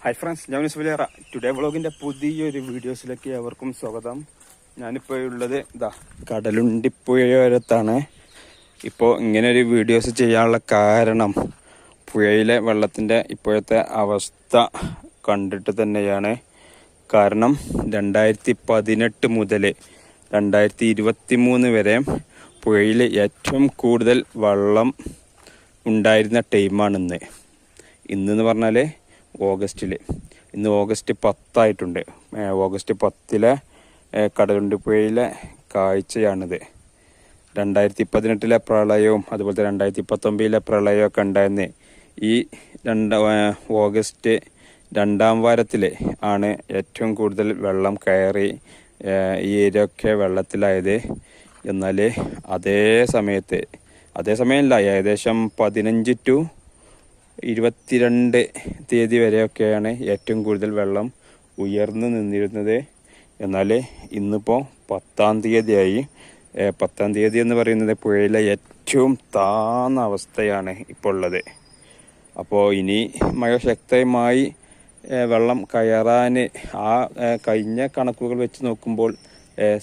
Hi friends, ഞാൻ Yusuf. Today വ്ളോഗിൻ്റെ പുതിയൊരു വീഡിയോസിലേക്ക് അവർക്കും സ്വാഗതം. ഞാനിപ്പോൾ ഉള്ളത് കടലുണ്ടിപ്പുഴയോരത്താണ്. ഇപ്പോൾ ഇങ്ങനൊരു വീഡിയോസ് ചെയ്യാനുള്ള കാരണം പുഴയിലെ വെള്ളത്തിൻ്റെ ഇപ്പോഴത്തെ അവസ്ഥ കണ്ടിട്ട് തന്നെയാണ്. കാരണം 2018 മുതൽ 2023 വരെ പുഴയിൽ ഏറ്റവും കൂടുതൽ വെള്ളം ഉണ്ടായിരുന്ന ടൈമാണിന്ന്. ഇന്നെന്ന് പറഞ്ഞാൽ ഇന്ന് ഓഗസ്റ്റ് 10 ആയിട്ടുണ്ട്. ഓഗസ്റ്റ് 10 കടലുണ്ടിപ്പുഴയിലെ കാഴ്ചയാണിത്. 2018 പ്രളയവും അതുപോലെ തന്നെ 2019 പ്രളയമൊക്കെ ഉണ്ടായിരുന്ന ഈ ഓഗസ്റ്റ് 2 വാരത്തിൽ ആണ് ഏറ്റവും കൂടുതൽ വെള്ളം കയറി ഈ ഏരിയയൊക്കെ വെള്ളത്തിലായത്. എന്നാൽ അതേ സമയമല്ല, ഏകദേശം 15 to 22 തീയതി വരെയൊക്കെയാണ് ഏറ്റവും കൂടുതൽ വെള്ളം ഉയർന്നു നിന്നിരുന്നത്. എന്നാൽ ഇന്നിപ്പോൾ 10-ാം തീയതിയായി. 10-ാം തീയതി എന്ന് പറയുന്നത് പുഴയിലെ ഏറ്റവും താഴ്ന്ന അവസ്ഥയാണ് ഇപ്പോൾ ഉള്ളത്. അപ്പോൾ ഇനി മഴ ശക്തമായി വെള്ളം കയറാൻ കഴിഞ്ഞ കണക്കുകൾ വെച്ച് നോക്കുമ്പോൾ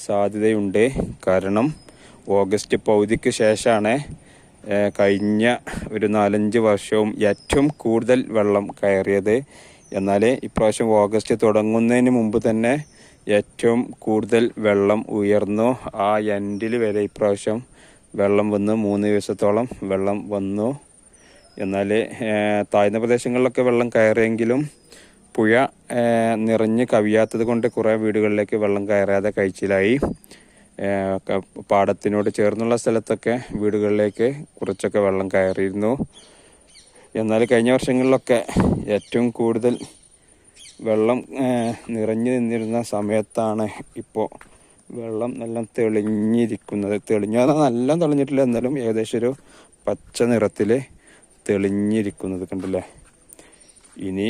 സാധ്യതയുണ്ട്. കാരണം ഓഗസ്റ്റ് പകുതിക്ക് ശേഷമാണ് കഴിഞ്ഞ ഒരു 4-5 വർഷവും ഏറ്റവും കൂടുതൽ വെള്ളം കയറിയത്. എന്നാൽ ഇപ്രാവശ്യം ഓഗസ്റ്റ് തുടങ്ങുന്നതിന് മുമ്പ് തന്നെ ഏറ്റവും കൂടുതൽ വെള്ളം ഉയർന്നു. ആ എൻഡിൽ വരെ ഇപ്രാവശ്യം വെള്ളം വന്നു. 3 ദിവസത്തോളം വെള്ളം വന്നു. എന്നാൽ താഴ്ന്ന പ്രദേശങ്ങളിലൊക്കെ വെള്ളം കയറിയെങ്കിലും പുഴ നിറഞ്ഞ് കവിയാത്തത് കൊണ്ട് കുറേ വീടുകളിലേക്ക് വെള്ളം കയറാതെ കഴിച്ചിലായി. പാടത്തിനോട് ചേർന്നുള്ള സ്ഥലത്തൊക്കെ വീടുകളിലേക്ക് കുറച്ചൊക്കെ വെള്ളം കയറിയിരുന്നു. എന്നാൽ കഴിഞ്ഞ വർഷങ്ങളിലൊക്കെ ഏറ്റവും കൂടുതൽ വെള്ളം നിറഞ്ഞു നിന്നിരുന്ന സമയത്താണ് ഇപ്പോൾ വെള്ളം നല്ല തെളിഞ്ഞിരിക്കുന്നത്. നല്ല തെളിഞ്ഞിട്ടില്ല, എന്നാലും ഏകദേശം ഒരു പച്ച നിറത്തിൽ തെളിഞ്ഞിരിക്കുന്നത് കണ്ടില്ലേ. ഇനി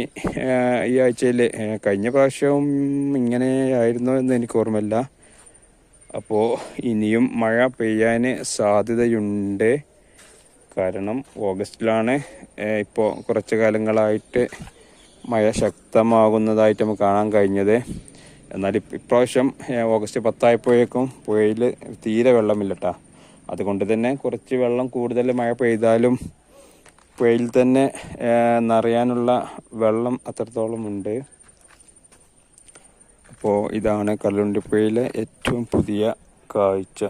ഈ ആഴ്ചയിൽ കഴിഞ്ഞ പ്രാവശ്യവും ഇങ്ങനെ ആയിരുന്നോ എന്ന് എനിക്ക് ഓർമ്മയില്ല. അപ്പോൾ ഇനിയും മഴ പെയ്യാൻ സാധ്യതയുണ്ട്. കാരണം ഓഗസ്റ്റിലാണ് ഇപ്പോൾ കുറച്ച് കാലങ്ങളായിട്ട് മഴ ശക്തമാകുന്നതായിട്ട് നമുക്ക് കാണാൻ കഴിഞ്ഞത്. എന്നാൽ ഇപ്രാവശ്യം ഓഗസ്റ്റ് 10 ആയപ്പോഴേക്കും പുഴയിൽ തീരെ വെള്ളമില്ല കേട്ടോ. അതുകൊണ്ട് തന്നെ കുറച്ച് വെള്ളം കൂടുതൽ മഴ പെയ്താലും പുഴയിൽ തന്നെ നിറയാനുള്ള വെള്ളം അത്രത്തോളം ഉണ്ട്. അപ്പോൾ ഇതാണ് കടലുണ്ടിപ്പുഴയിലെ ഏറ്റവും പുതിയ കാഴ്ച.